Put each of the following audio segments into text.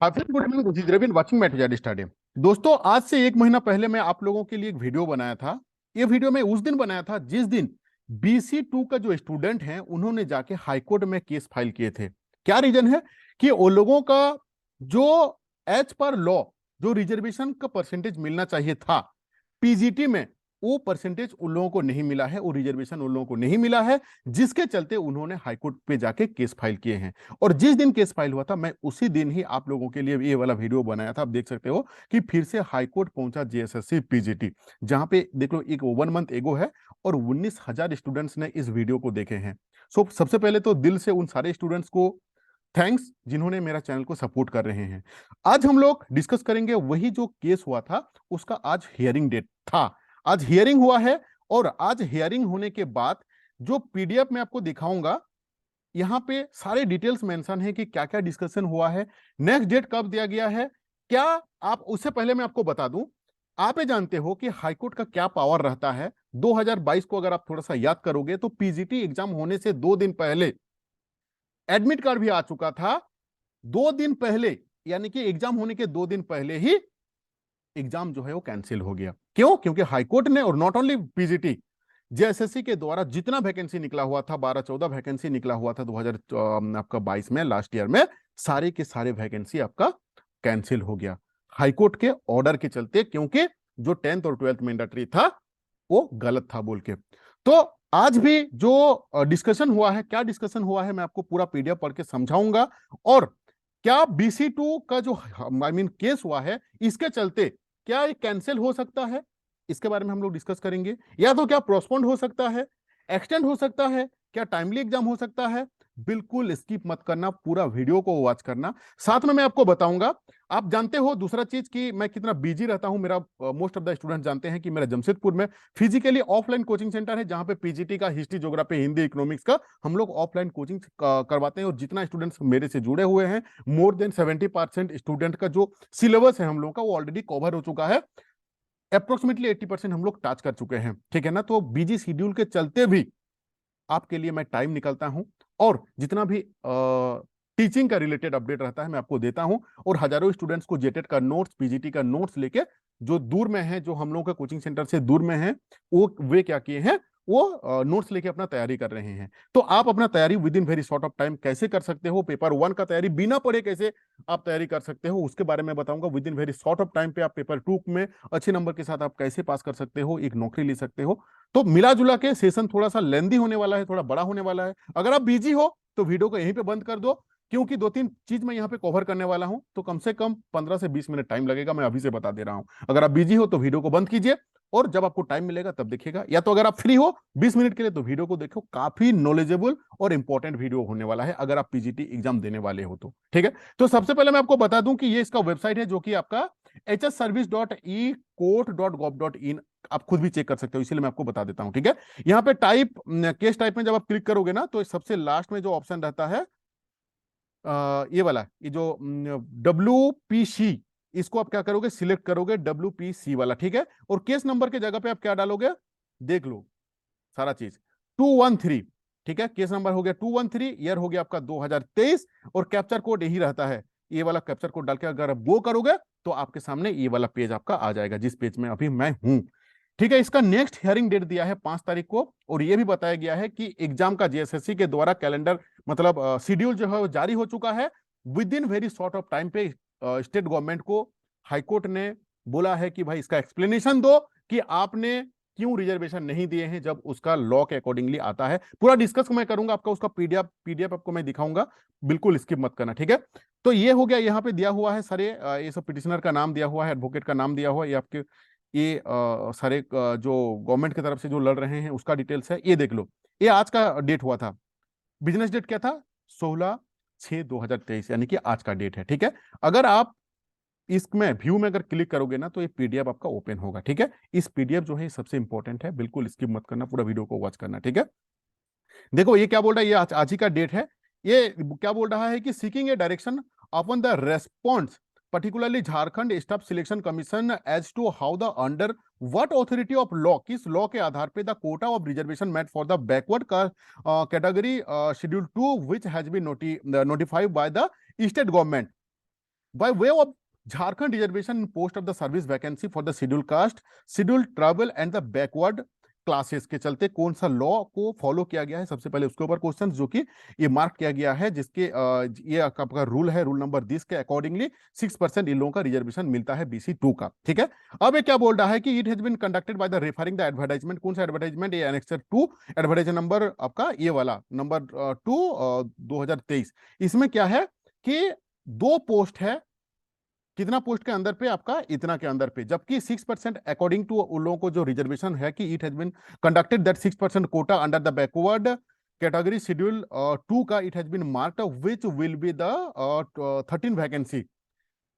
Good evening, this is Ravin watching mat stadium. दोस्तों, आज से एक महीना पहले मैं आप लोगों के लिए एक वीडियो बनाया था। ये वीडियो मैं उस दिन बनाया था जिस दिन BC2 का जो स्टूडेंट हैं उन्होंने जाके हाईकोर्ट में केस फाइल किए थे। क्या रीजन है कि वो लोगों का जो एज पर लॉ जो रिजर्वेशन का परसेंटेज मिलना चाहिए था PGT में, वो परसेंटेज उन लोगों को नहीं मिला है, वो रिजर्वेशन उन लोगों को नहीं मिला है, जिसके चलते उन्होंने हाईकोर्ट पे जाके केस फाइल किए हैं। और जिस दिन केस फाइल हुआ था, मैं उसी दिन ही आप लोगों के लिए ये वाला वीडियो बनाया था। आप देख सकते हो कि फिर से हाईकोर्ट पहुंचा JSSC PGT, जहां पे देख लो एक 1 मंथ एगो है और 19,000 स्टूडेंट्स ने इस वीडियो को देखे हैं। सबसे पहले तो दिल से उन सारे स्टूडेंट्स को थैंक्स जिन्होंने मेरा चैनल को सपोर्ट कर रहे हैं। आज हम लोग डिस्कस करेंगे वही जो केस हुआ था, उसका आज हियरिंग डेट था। आज हियरिंग हुआ है और आज हियरिंग होने के बाद जो PDF में आपको दिखाऊंगा, यहाँ पे सारे डिटेल्स मेंशन है कि क्या क्या डिस्कशन हुआ है, नेक्स्ट डेट कब दिया गया है, क्या आप उससे पहले मैं आपको बता दूं, आप ये जानते हो कि हाईकोर्ट का क्या पावर रहता है। 2022 को अगर आप थोड़ा सा याद करोगे तो PGT एग्जाम होने से 2 दिन पहले एडमिट कार्ड भी आ चुका था। 2 दिन पहले, यानी कि एग्जाम होने के 2 दिन पहले ही एग्जाम जो है वो कैंसिल हो गया। क्यों? क्योंकि हाईकोर्ट ने, और नॉट ओनली PGT, JSSC के द्वारा जितना वैकेंसी निकला हुआ था, 12-14 वैकेंसी निकला हुआ था 2022 में, लास्ट ईयर में, सारे के सारे वैकेंसी आपका कैंसिल हो गया हाईकोर्ट के ऑर्डर के चलते, क्योंकि जो 10th और 12th मैंडेटरी था वो गलत था बोल के। तो आज भी जो डिस्कशन हुआ है, क्या डिस्कशन हुआ है, मैं आपको पूरा PDF पढ़ के समझाऊंगा। और क्या BC2 का जो केस हुआ है, इसके चलते क्या ये कैंसिल हो सकता है, इसके बारे में हम लोग डिस्कस करेंगे। या तो क्या प्रोस्पोन्ड हो सकता है, एक्सटेंड हो सकता है, क्या टाइमली एग्जाम हो सकता है। बिल्कुल स्किप मत करना, पूरा वीडियो को वॉच करना। साथ में मैं आपको बताऊंगा, आप जानते हो दूसरा चीज कि मैं कितना बिजी रहता हूं। मेरा मोस्ट ऑफ द स्टूडेंट जानते हैं कि मेरा जमशेदपुर में फिजिकली ऑफलाइन कोचिंग सेंटर है, जहां पे PGT का हिस्ट्री, ज्योग्राफी, हिंदी, इकोनॉमिक्स का हम लोग ऑफलाइन कोचिंग करवाते हैं। और जितना स्टूडेंट्स मेरे से जुड़े हुए हैं, मोर देन 70% स्टूडेंट का जो सिलेबस है हम लोग का, वो ऑलरेडी कवर हो चुका है। अप्रोक्सीमेटली 80% हम लोग टच कर चुके हैं, ठीक है ना। तो बिजी शेड्यूल के चलते भी आपके लिए मैं टाइम निकलता हूं और जितना भी टीचिंग का रिलेटेड अपडेट रहता है मैं आपको देता हूं। और हजारों स्टूडेंट्स को जेटेट का नोट्स, PGT का नोट्स लेके, जो दूर में है, जो हम लोगों का कोचिंग सेंटर से दूर में है, वो वे क्या किए हैं, वो नोट्स लेके अपना तैयारी कर रहे हैं। तो आप अपना तैयारी with in very short of time कैसे कर सकते हो, पेपर 1 का तैयारी बिना पढ़े कैसे आप तैयारी कर सकते हो, उसके बारे में बताऊंगा। With in very short of time पे आप पेपर 2 में अच्छे नंबर के साथ आप कैसे पास कर सकते हो, एक नौकरी ले सकते हो। तो मिला जुला के सेशन थोड़ा सा लेंदी होने वाला है, थोड़ा बड़ा होने वाला है। अगर आप बिजी हो तो वीडियो को यहीं पे बंद कर दो, क्योंकि 2-3 चीज मैं यहाँ पे कवर करने वाला हूं, तो कम से कम 15 से 20 मिनट टाइम लगेगा, मैं अभी से बता दे रहा हूं। अगर आप बिजी हो तो वीडियो को बंद कीजिए और जब आपको टाइम मिलेगा तब देखिएगा। या तो अगर आप फ्री हो 20 मिनट के लिए तो वीडियो को देखो, काफी नॉलेजेबल और इंपॉर्टेंट वीडियो होने वाला है अगर आप PGT एग्जाम देने वाले हो तो, ठीक है। तो सबसे पहले मैं आपको बता दूं कि ये इसका वेबसाइट है, जो कि आपका hsservice.ecourt.gov.in, आप खुद भी चेक कर सकते हो, इसलिए मैं आपको बता देता हूं, ठीक है। यहाँ पे केस टाइप में जब आप क्लिक करोगे ना, तो सबसे लास्ट में जो ऑप्शन रहता है ये वाला, ये जो WPC, इसको आप क्या करोगे, सिलेक्ट करोगे, WPC वाला, ठीक है। और केस नंबर के जगह पे आप क्या डालोगे, देख लो सारा चीज, 213, ठीक है। केस नंबर हो गया 213, ईयर हो गया आपका 2023, और कैप्चर कोड यही रहता है। ये वाला कैप्चर कोड डाल के अगर आप वो करोगे तो आपके सामने ये वाला पेज आपका आ जाएगा, जिस पेज में अभी मैं हूं, ठीक है। इसका नेक्स्ट हियरिंग डेट दिया है 5 तारीख को, और यह भी बताया गया है कि एग्जाम का JSSC के द्वारा कैलेंडर, मतलब शेड्यूल जो है वो जारी हो चुका है। With in very short of time पे स्टेट गवर्नमेंट को हाईकोर्ट ने बोला है कि भाई इसका एक्सप्लेनेशन दो कि आपने क्यों रिजर्वेशन नहीं दिए हैं, जब उसका लॉ के अकॉर्डिंगली आता है। पूरा डिस्कस मैं करूंगा, आपका उसका PDF आपको मैं दिखाऊंगा, बिल्कुल स्किप मत करना, ठीक है। तो ये हो गया, यहाँ पे दिया हुआ है सारे, ये सब पिटिशनर का नाम दिया हुआ है, एडवोकेट का नाम दिया हुआ है, ये आपके ये सारे जो गवर्नमेंट की तरफ से जो लड़ रहे हैं उसका डिटेल्स है, ये देख लो। ये आज का डेट हुआ था, बिजनेस डेट क्या था, 16/6/2023, यानी कि आज का डेट है, ठीक है। अगर आप इसमें व्यू में अगर क्लिक करोगे ना, तो ये PDF आपका ओपन होगा, ठीक है। इस PDF जो है सबसे इंपॉर्टेंट है, बिल्कुल स्किप मत करना, पूरा वीडियो को वॉच करना, ठीक है। देखो ये क्या बोल रहा है, ये आज ही का डेट है। ये क्या बोल रहा है कि seeking A direction upon the response particularly Jharkhand Staff Selection Commission as to how the under what authority of law, किस लॉ के आधार पे the quota of reservation met for the backward category schedule 2 which has been notified by the state government, by way of Jharkhand reservation post of the service vacancy for the schedule caste, schedule tribal and the backward classes के चलते कौन सा law को follow किया गया है, सबसे पहले उसके ऊपर क्वेश्चन जो कि ये मार्क किया गया है, जिसके ये आपका रूल है, रूल नंबर 20 के अकॉर्डिंगली 6% इन लोगों का रिजर्वेशन मिलता है BC2 का। ठीक है, अब ये क्या बोल रहा है कि it has been conducted by the referring the advertisement, कौन सा एडवर्टाइजमेंट, ये एनेक्सर 2 एडवर्टाइजमेंट नंबर आपका ये वाला नंबर 2 2023। इसमें क्या है कि 2 पोस्ट है, कितना पोस्ट के अंदर पे आपका इतना के अंदर पे, जबकि 6% अकॉर्डिंग टू उन लोगों को जो रिजर्वेशन है कि it has been conducted that 6% quota under the backward category schedule 2 का it has been marked which will be the 13 vacancy,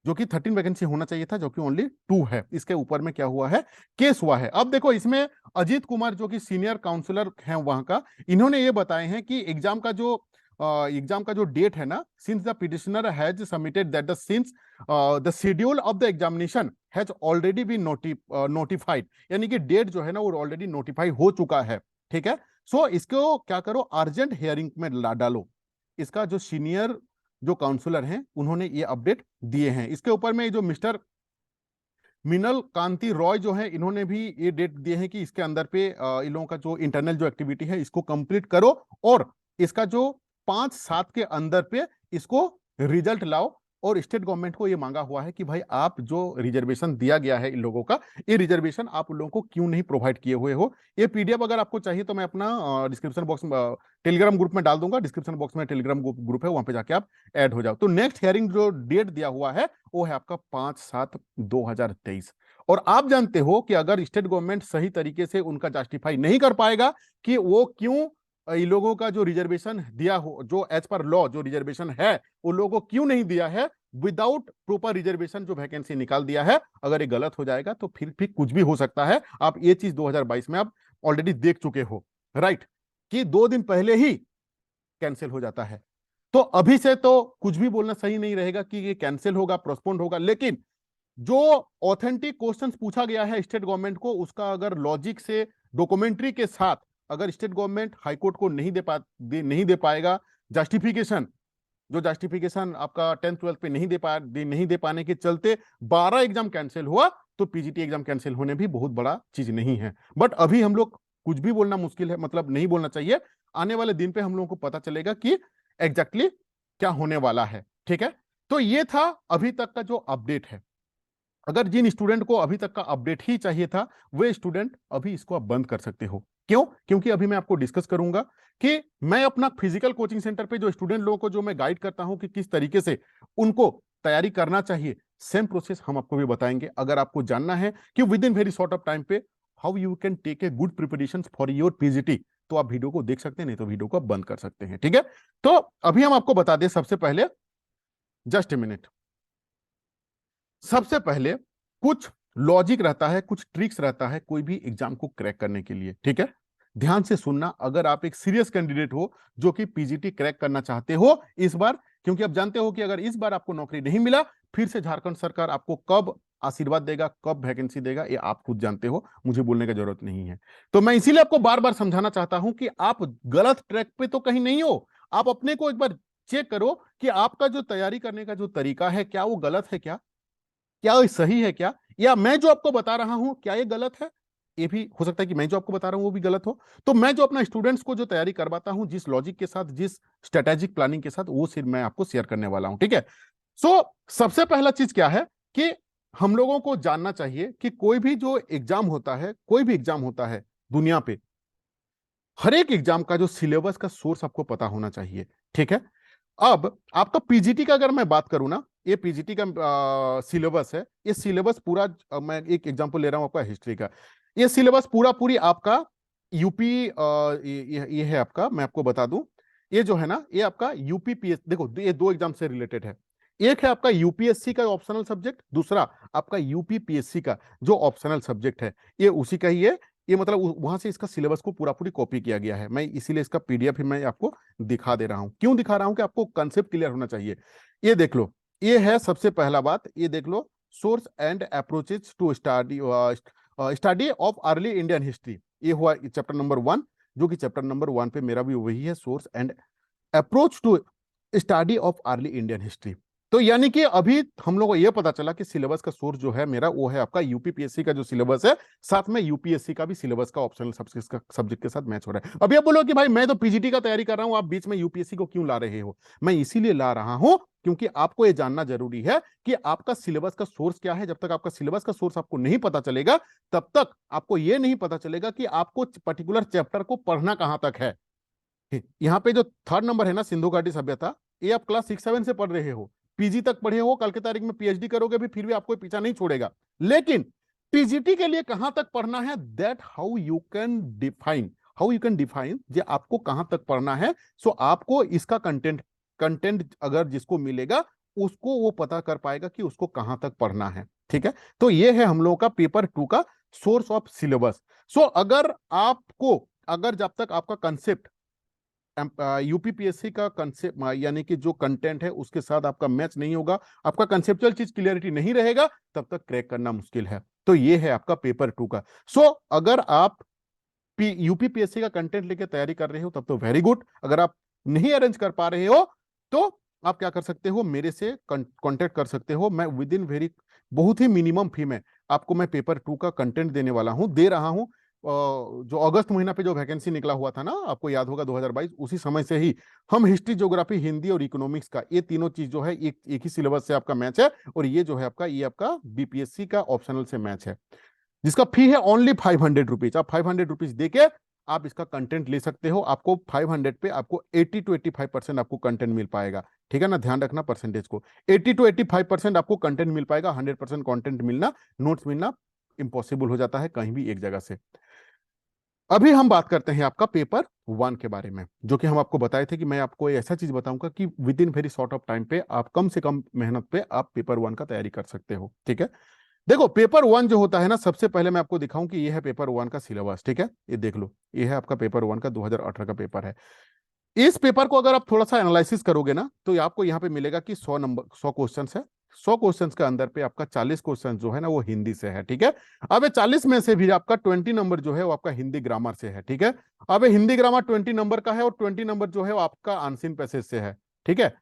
जो कि 13 वैकेंसी होना चाहिए था, जो कि ओनली 2 है। इसके ऊपर में क्या हुआ है, केस हुआ है। अब देखो इसमें अजीत कुमार जो कि सीनियर काउंसलर हैं वहां का, इन्होंने ये बताए हैं कि एग्जाम का जो डेट है ना, since the petitioner has submitted that the since the schedule of the examination has already been notified, यानी कि डेट जो है ना वो ऑलरेडी नोटिफाई हो चुका है। ठीक है, सो इसको क्या करो, अर्जेंट हियरिंग में डालो। इसका जो सीनियर जो काउंसलर हैं उन्होंने ये अपडेट दिए हैं। इसके ऊपर में जो मिस्टर मिनल कांति रॉय जो है, इन्होंने भी ये डेट दिए हैं कि इसके अंदर पे इन लोगों का जो इंटरनल जो एक्टिविटी है इसको कंप्लीट करो और इसका जो 5-7 के अंदर पे इसको रिजल्ट लाओ। और स्टेट गवर्नमेंट को ये मांगा हुआ है कि भाई आप जो रिजर्वेशन दिया गया है इन लोगों का, ये रिजर्वेशन आप उन लोगों को क्यों नहीं प्रोवाइड किए हुए हो। ये पीडीएफ अगर आपको चाहिए तो मैं अपना डिस्क्रिप्शन बॉक्स में टेलीग्राम ग्रुप में डाल दूंगा, डिस्क्रिप्शन बॉक्स में टेलीग्राम ग्रुप है, वहां पे जाके आप ऐड हो जाओ। तो नेक्स्ट हियरिंग जो डेट दिया हुआ है वो है आपका 5/7/2023। और आप जानते हो कि अगर स्टेट गवर्नमेंट सही तरीके से उनका जस्टिफाई नहीं कर पाएगा कि वो क्यों इन लोगों का जो रिजर्वेशन दिया हो, जो एज पर लॉ जो रिजर्वेशन है उन लोगों को क्यों नहीं दिया है, विदाउट प्रॉपर रिजर्वेशन जो वैकेंसी निकाल दिया है, अगर ये गलत हो जाएगा तो फिर भी कुछ भी हो सकता है। आप ये चीज 2022 में आप ऑलरेडी देख चुके हो, राइट, कि 2 दिन पहले ही कैंसिल हो जाता है। तो अभी से तो कुछ भी बोलना सही नहीं रहेगा कि ये कैंसिल होगा, प्रोस्पोन्ड होगा, लेकिन जो ऑथेंटिक क्वेश्चन पूछा गया है स्टेट गवर्नमेंट को, उसका अगर लॉजिक से डॉक्यूमेंट्री के साथ अगर स्टेट गवर्नमेंट हाईकोर्ट को नहीं दे पाएगा जस्टिफिकेशन, जो जस्टिफिकेशन आपका 10th-12th पे नहीं दे पाने के चलते 12 एग्जाम कैंसिल हुआ, तो पीजीटी एग्जाम कैंसिल होने भी बहुत बड़ा चीज नहीं है। बट अभी हम लोग कुछ भी बोलना मुश्किल है, मतलब नहीं बोलना चाहिए। आने वाले दिन पे हम लोगों को पता चलेगा कि एग्जैक्टली क्या होने वाला है। ठीक है, तो ये था अभी तक का जो अपडेट है। अगर जिन स्टूडेंट को अभी तक का अपडेट ही चाहिए था, वे स्टूडेंट अभी इसको आप बंद कर सकते हो। क्यों? क्योंकि अभी मैं आपको डिस्कस करूंगा कि मैं अपना फिजिकल कोचिंग सेंटर पे जो स्टूडेंट लोगों को जो मैं गाइड करता हूं कि किस तरीके से उनको तैयारी करना चाहिए, सेम प्रोसेस हम आपको भी बताएंगे। अगर आपको जानना है कि within very short of time पे how you can take a good preparation for your PGT, तो आप वीडियो को देख सकते हैं, नहीं तो वीडियो को आप बंद कर सकते हैं। ठीक है, तो अभी हम आपको बता दें, सबसे पहले जस्ट ए मिनट, सबसे पहले कुछ लॉजिक रहता है, कुछ ट्रिक्स रहता है कोई भी एग्जाम को क्रैक करने के लिए। ठीक है, ध्यान से सुनना, अगर आप एक सीरियस कैंडिडेट हो जो कि पीजीटी क्रैक करना चाहते हो इस बार, क्योंकि आप जानते हो कि अगर इस बार आपको नौकरी नहीं मिला, फिर से झारखंड सरकार आपको कब आशीर्वाद देगा, कब वैकेंसी देगा, ये आप खुद जानते हो, मुझे बोलने की जरूरत नहीं है। तो मैं इसीलिए आपको बार बार समझाना चाहता हूं कि आप गलत ट्रैक पे तो कहीं नहीं हो। आप अपने को एक बार चेक करो कि आपका जो तैयारी करने का जो तरीका है, क्या वो गलत है, क्या ये सही है, क्या या मैं जो आपको बता रहा हूं क्या ये गलत है। ये भी हो सकता है कि मैं जो आपको बता रहा हूं वो भी गलत हो। तो मैं जो अपना स्टूडेंट्स को जो तैयारी करवाता हूं, जिस लॉजिक के साथ, जिस स्ट्रेटेजिक प्लानिंग के साथ, वो सिर्फ मैं आपको शेयर करने वाला हूं। ठीक है, सो सबसे पहला चीज क्या है कि हम लोगों को जानना चाहिए कि कोई भी जो एग्जाम होता है, कोई भी एग्जाम होता है दुनिया पे, हर एक एग्जाम का जो सिलेबस का सोर्स आपको पता होना चाहिए। ठीक है, अब आपका पीजीटी का अगर मैं बात करूं ना, ये पीजीटी का सिलेबस है। ये सिलेबस पूरा मैं एक एग्जांपल ले रहा हूं आपका हिस्ट्री का। ये सिलेबस पूरा पूरी आपका यूपी ये है आपका, मैं आपको बता दूं, ये जो है ना, ये आपका यूपीपीएस, देखो ये 2 एग्जाम से रिलेटेड है। एक है आपका यूपीएससी का ऑप्शनल सब्जेक्ट, दूसरा आपका यूपीपीएससी का जो ऑप्शनल सब्जेक्ट है, ये उसी का ही है। ये मतलब वहां से इसका सिलेबस को पूरा पूरी कॉपी किया गया है। मैं इसीलिए इसका पीडीएफ ही मैं आपको दिखा दे रहा हूं। क्यों दिखा रहा हूं? कि आपको कंसेप्ट क्लियर होना चाहिए। ये देख लो, ये है सबसे पहला बात, ये देख लो, source and approaches to study of early Indian history. ये हुआ चैप्टर नंबर 1, जो कि चैप्टर नंबर 1 पे मेरा भी वही है, source and approach to study of early Indian history. तो यानी कि अभी हम लोगों को यह पता चला कि सिलेबस का सोर्स जो है मेरा वो है आपका यूपीपीएससी का जो सिलेबस है, साथ में यूपीएससी का भी सिलेबस का ऑप्शनल सब्जेक्ट के साथ मैच हो रहा है। अभी आप बोलो कि भाई मैं तो पीजीटी का तैयारी कर रहा हूं, आप बीच में यूपीएससी को क्यों ला रहे हो? मैं इसीलिए ला रहा हूं क्योंकि आपको यह जानना जरूरी है कि आपका सिलेबस का सोर्स क्या है। जब तक आपका सिलेबस का सोर्स आपको नहीं पता चलेगा, तब तक आपको यह नहीं पता चलेगा कि आपको पर्टिकुलर चैप्टर को पढ़ना कहां तक है। यहाँ पे जो थर्ड नंबर है ना, सिंधु घाटी सभ्यता, ये आप क्लास 6-7 से पढ़ रहे हो, पीजी तक पढ़े हो, कल की तारीख में पीएचडी करोगे भी फिर भी आपको पीछा नहीं छोड़ेगा। लेकिन पीजीटी के लिए कहां तक पढ़ना है, that how you can define जे आपको कहां तक पढ़ना है। सो आपको इसका कंटेंट कंटेंट अगर जिसको मिलेगा उसको वो पता कर पाएगा कि उसको कहां तक पढ़ना है। ठीक है, तो ये है हम लोगों का पेपर 2 का सोर्स ऑफ सिलेबस। सो अगर जब तक आपका कंसेप्ट यूपीपीएससी का कंसेप्ट यानी कि जो कंटेंट है उसके साथ आपका मैच नहीं होगा, आपका कंसेप्चुअल चीज क्लियरिटी नहीं रहेगा, तब तक क्रैक करना मुश्किल है। तो ये है आपका पेपर 2 का। सो अगर आप यूपीपीएससी का कंटेंट लेके तैयारी कर रहे हो तब तो वेरी गुड। अगर आप नहीं अरेंज कर पा रहे हो तो आप क्या कर सकते हो, मेरे से कांटेक्ट कर सकते हो। मैं विद इन वेरी बहुत ही मिनिमम फी में आपको मैं पेपर 2 का कंटेंट देने वाला हूं, दे रहा हूं। जो अगस्त महीना पे जो वैकेंसी निकला हुआ था ना, आपको याद होगा 2022, उसी समय से ही हम हिस्ट्री, ज्योग्राफी, हिंदी और इकोनॉमिक्स का ये तीनों चीज जो है एक ही सिलेबस से आपका मैच है। और ये जो है आपका बीपीएससी का ऑप्शनल से मैच है, जिसका फी है ओनली 500 रुपीज। आप 500 रुपीज देके आप इसका कंटेंट ले सकते हो। आपको 500 पे आपको 80 to 85% आपको कंटेंट मिल पाएगा। ठीक है ना, ध्यान रखना परसेंटेज को। 80 to 85% आपको कंटेंट मिल पाएगा। 100% कंटेंट मिलना, नोट्स मिलना इम्पॉसिबल हो जाता है कहीं भी एक जगह से। अभी हम बात करते हैं आपका पेपर 1 के बारे में, जो कि हम आपको बताए थे कि मैं आपको ऐसा चीज बताऊंगा कि within very short of time पे आप कम से कम मेहनत पे आप पेपर 1 का तैयारी कर सकते हो। ठीक है, देखो पेपर 1 जो होता है ना, सबसे पहले मैं आपको दिखाऊं कि ये है पेपर 1 का सिलेबस। ठीक है, ये देख लो, ये है आपका पेपर 1 का 2018 का पेपर है। इस पेपर को अगर आप थोड़ा सा एनालिसिस करोगे ना, तो आपको यहाँ पे मिलेगा कि 100 क्वेश्चन है। 100 क्वेश्चन के अंदर पे आपका 40 क्वेश्चन जो है ना वो हिंदी से है। ठीक है, अब 40 में से भी आपका 20 नंबर जो है वो आपका हिंदी ग्रामर से है। ठीक है, अब हिंदी ग्रामर 20 नंबर का है और 20 नंबर जो है वो आपका आंसिन पैसेज से है। ठीक है,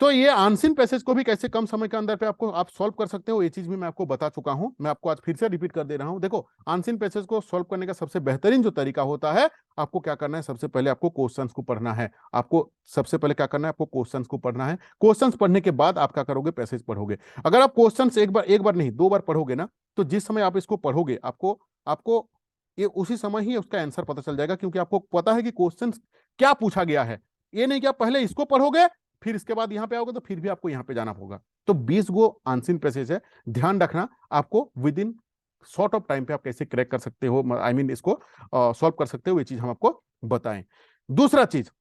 तो ये आंसिन पैसेज को भी कैसे कम समय के अंदर पे आपको आप सॉल्व कर सकते हो, ये चीज भी मैं आपको बता चुका हूं। मैं आपको आज फिर से रिपीट कर दे रहा हूं। देखो, आंसिन पैसेज को सॉल्व करने का सबसे बेहतरीन जो तरीका होता है, आपको क्या करना है, सबसे पहले आपको क्वेश्चंस को पढ़ना है। आपको सबसे पहले क्या करना है, आपको क्वेश्चंस को पढ़ना है। क्वेश्चंस पढ़ने के बाद आप क्या करोगे, पैसेज पढ़ोगे। अगर आप क्वेश्चंस एक बार नहीं 2 बार पढ़ोगे ना, तो जिस समय आप इसको पढ़ोगे आपको आपको ये उसी समय ही उसका आंसर पता चल जाएगा, क्योंकि आपको पता है कि क्वेश्चन क्या पूछा गया है। ये नहीं कि आप पहले इसको पढ़ोगे फिर इसके बाद यहां पे आओगे तो फिर भी आपको यहां पे जाना होगा। तो 20 गो आंसिन पैसेज है, ध्यान रखना। आपको with in short of time पे आप कैसे क्रैक कर सकते हो, आई मीन इसको सॉल्व कर सकते हो, ये चीज हम आपको बताएं। दूसरा चीज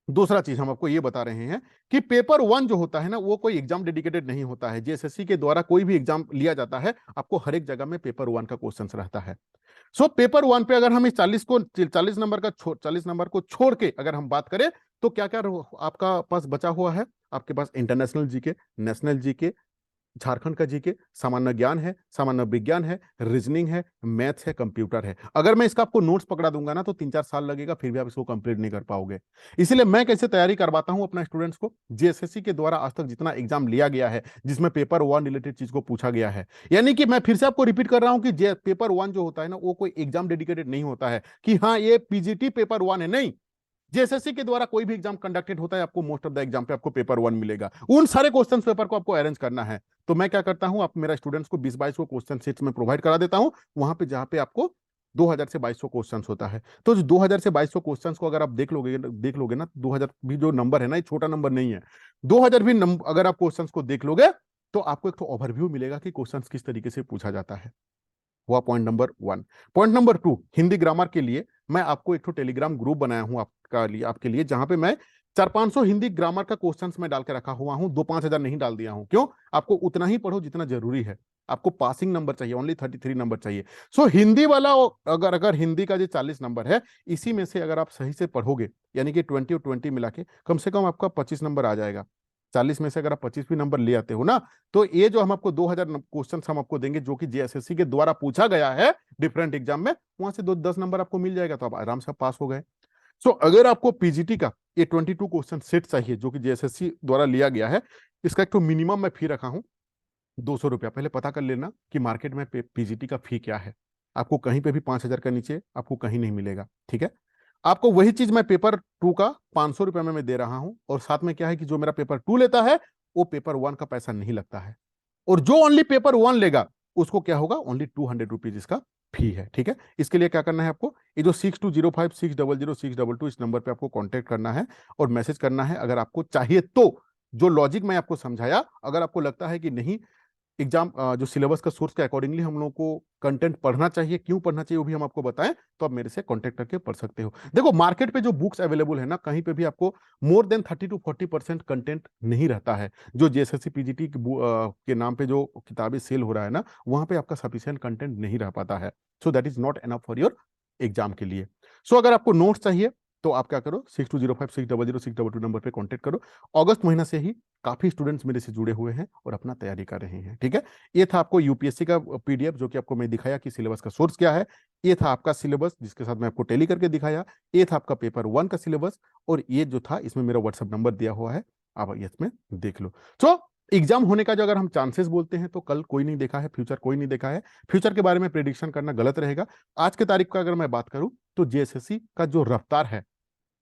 दूसरा चीज हम आपको ये बता रहे हैं कि पेपर 1 जो होता है ना, वो कोई एग्जाम डेडिकेटेड नहीं होता है। जेएसएससी के द्वारा कोई भी एग्जाम लिया जाता है, आपको हर एक जगह में पेपर 1 का क्वेश्चन रहता है। सो पेपर 1 पे अगर हम इस 40 नंबर को छोड़ के अगर हम बात करें, तो क्या क्या आपका पास बचा हुआ है। आपके पास international GK, national GK, Jharkhand का जीके, सामान्य ज्ञान है, सामान्य विज्ञान है, रीजनिंग है, मैथ्स है, कंप्यूटर है। अगर मैं इसका आपको नोट्स पकड़ा दूंगा ना, तो 3-4 साल लगेगा, फिर भी आप इसको कंप्लीट नहीं कर पाओगे। इसीलिए मैं कैसे तैयारी करवाता हूं अपना स्टूडेंट्स को, जेएसएससी के द्वारा आज तक जितना एग्जाम लिया गया है जिसमें पेपर 1 रिलेटेड चीज को पूछा गया है, यानी कि मैं फिर से आपको रिपीट कर रहा हूं कि पेपर 1 जो होता है ना, वो कोई एग्जाम डेडिकेटेड नहीं होता है कि हाँ ये पीजीटी पेपर 1 है, नहीं। जेएसएससी के द्वारा कोई भी एग्जाम कंडक्टेड होता है, आपको मोस्ट ऑफ द एग्जाम पे आपको पेपर 1 मिलेगा। उन सारे क्वेश्चन पेपर को आपको अरेंज करना है। तो मैं क्या करता हूं, आप मेरा स्टूडेंट्स को 20-22 को क्वेश्चन सेट्स में प्रोवाइड करा देता हूं, वहां पे जहां पे आपको 2000 से 2200 क्वेश्चन होता है। तो 2000 से 2200 क्वेश्चन को अगर आप देख लोगे ना, 2000 भी जो नंबर है ना, ये छोटा नंबर नहीं है। 2000 भी अगर आप क्वेश्चन को देख लोगे, तो आपको एक तो ओवरव्यू मिलेगा कि क्वेश्चन किस तरीके से पूछा जाता है। हुआ point number 1। Point number 2, Hindi grammar के लिए मैं आपको एक तो टेलीग्राम ग्रुप बनाया हूं आपके लिए, जहां पे मैं 400-500 हिंदी ग्रामर का क्वेश्चंस में डाल के रखा हुआ हूं। 2-5 हजार नहीं डाल दिया हूं। क्यों? आपको उतना ही पढ़ो जितना जरूरी है। आपको पासिंग नंबर चाहिए, ओनली 33 नंबर चाहिए। सो हिंदी वाला, अगर हिंदी का जो 40 नंबर है, इसी में से अगर आप सही से पढ़ोगे, यानी कि 20 और 20 मिला के कम से कम आपका 25 नंबर आ जाएगा। 40 में से अगर आप 25 भी नंबर ले आते हो ना, तो ये जो हम आपको 2000 क्वेश्चन हम आपको देंगे, जो कि जेएसएससी के द्वारा पूछा गया है डिफरेंट एग्जाम में, वहां से 10 नंबर आपको मिल जाएगा, तो आप आराम से पास हो गए। सो अगर आपको पीजीटी का ये 22 क्वेश्चन सेट चाहिए, जो कि जेएसएससी द्वारा लिया गया है, इसका एक तो मिनिमम मैं फी रखा हूं 200 रुपया। पहले पता कर लेना कि मार्केट में पीजीटी का फी क्या है। आपको कहीं पे भी 5,000 का नीचे आपको कहीं नहीं मिलेगा, ठीक है। आपको वही चीज मैं पेपर 2 का 500 रुपये में मैं दे रहा हूं, और साथ में क्या है कि जो मेरा पेपर 2 लेता है वो पेपर 1 का पैसा नहीं लगता है, और जो ओनली पेपर 1 लेगा उसको क्या होगा, ओनली 200 रुपीज इसका फी है, ठीक है। इसके लिए क्या करना है आपको, ये जो 6205600622 इस नंबर पे आपको कांटेक्ट करना है और मैसेज करना है अगर आपको चाहिए तो। जो लॉजिक मैं आपको समझाया, अगर आपको लगता है कि नहीं एग्जाम जो सिलेबस का सोर्स के अकॉर्डिंगली हम लोगों को कंटेंट पढ़ना चाहिए, क्यों पढ़ना चाहिए वो भी हम आपको बताएं, तो आप मेरे से कांटेक्ट करके पढ़ सकते हो। देखो मार्केट पे जो बुक्स अवेलेबल है ना, कहीं पे भी आपको मोर देन 30 to 40% कंटेंट नहीं रहता है। जो जेएसएससी पीजीटी के नाम पे जो किताबें सेल हो रहा है ना, वहां पे आपका सफिशियंट कंटेंट नहीं रह पाता है। So that is not enough for your exam के लिए। सो अगर आपको नोट्स चाहिए तो आप क्या करो, 6205600622 नंबर पे कांटेक्ट करो। अगस्त महीना से ही काफी स्टूडेंट्स मेरे से जुड़े हुए हैं और अपना तैयारी कर रहे हैं, ठीक है। ये था आपको यूपीएससी का पीडीएफ जो कि आपको मैं दिखाया कि सिलेबस का सोर्स क्या है। ये था आपका सिलेबस जिसके साथ मैं आपको टेली करके दिखाया। ये था आपका पेपर 1 का सिलेबस, और ये जो था इसमें मेरा व्हाट्सएप नंबर दिया हुआ है, आप इसमें देख लो। तो एग्जाम होने का जो अगर हम चांसेस बोलते हैं तो कल कोई नहीं देखा है, फ्यूचर कोई नहीं देखा है। फ्यूचर के बारे में प्रेडिक्शन करना गलत रहेगा। आज के तारीख का अगर मैं बात करूं तो जेएसएससी का जो रफ्तार है,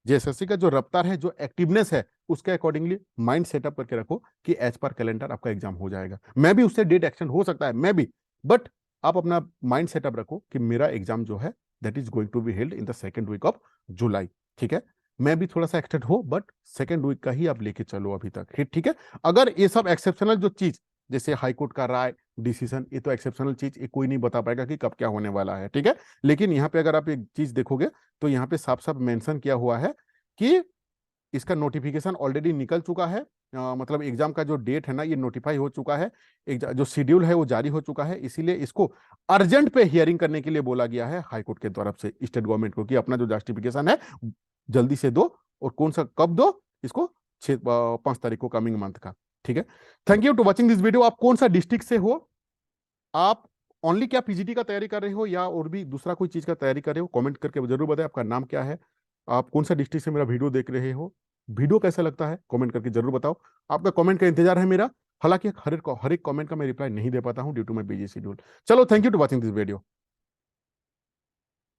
जेएसएससी का जो रफ्तार है, जो एक्टिवनेस है, उसके अकॉर्डिंगली माइंड सेटअप करके रखो कि एज पर कैलेंडर आपका एग्जाम हो जाएगा। मैं भी उससे डेट एक्सटेंड हो सकता है, मैं भी, बट आप अपना माइंड सेटअप रखो कि मेरा एग्जाम जो है that is going to be held in the second week of July, ठीक है। मैं भी थोड़ा सा एक्सटेंड हो, बट सेकेंड वीक का ही आप लेके चलो अभी तक, ठीक है। अगर ये सब एक्सेप्शनल जो चीज जैसे हाईकोर्ट का राय, डिसीजन, ये तो एक्सेप्शनल चीज, ये कोई नहीं बता पाएगा कि कब क्या होने वाला है, ठीक है। लेकिन यहाँ पे अगर आप एक चीज देखोगे तो यहाँ पे साफ साफ मेंशन किया हुआ है कि इसका नोटिफिकेशन ऑलरेडी निकल चुका है। मतलब एग्जाम का जो डेट है ना ये नोटिफाई हो चुका है, जो शेड्यूल है वो जारी हो चुका है, इसीलिए इसको अर्जेंट पे हियरिंग करने के लिए बोला गया है हाईकोर्ट के तरफ से स्टेट गवर्नमेंट को कि अपना जो जस्टिफिकेशन है जल्दी से दो, और कौन सा कब दो इसको, 5 तारीख को कमिंग मंथ का, ठीक है। Thank you to watching this video. आप कौन सा डिस्ट्रिक्ट से हो, आप ओनली क्या पीजीटी का तैयारी कर रहे हो या और भी दूसरा कोई चीज का तैयारी कर रहे हो, कमेंट करके जरूर बताएं। आपका नाम क्या है, आप कौन सा डिस्ट्रिक्ट से मेरा वीडियो देख रहे हो, वीडियो कैसा लगता है कमेंट करके जरूर बताओ। आपका कमेंट का इंतजार है मेरा। हालांकि हर एक कमेंट का मैं रिप्लाई नहीं दे पाता हूं due to my busy schedule. चलो, thank you to watching this video.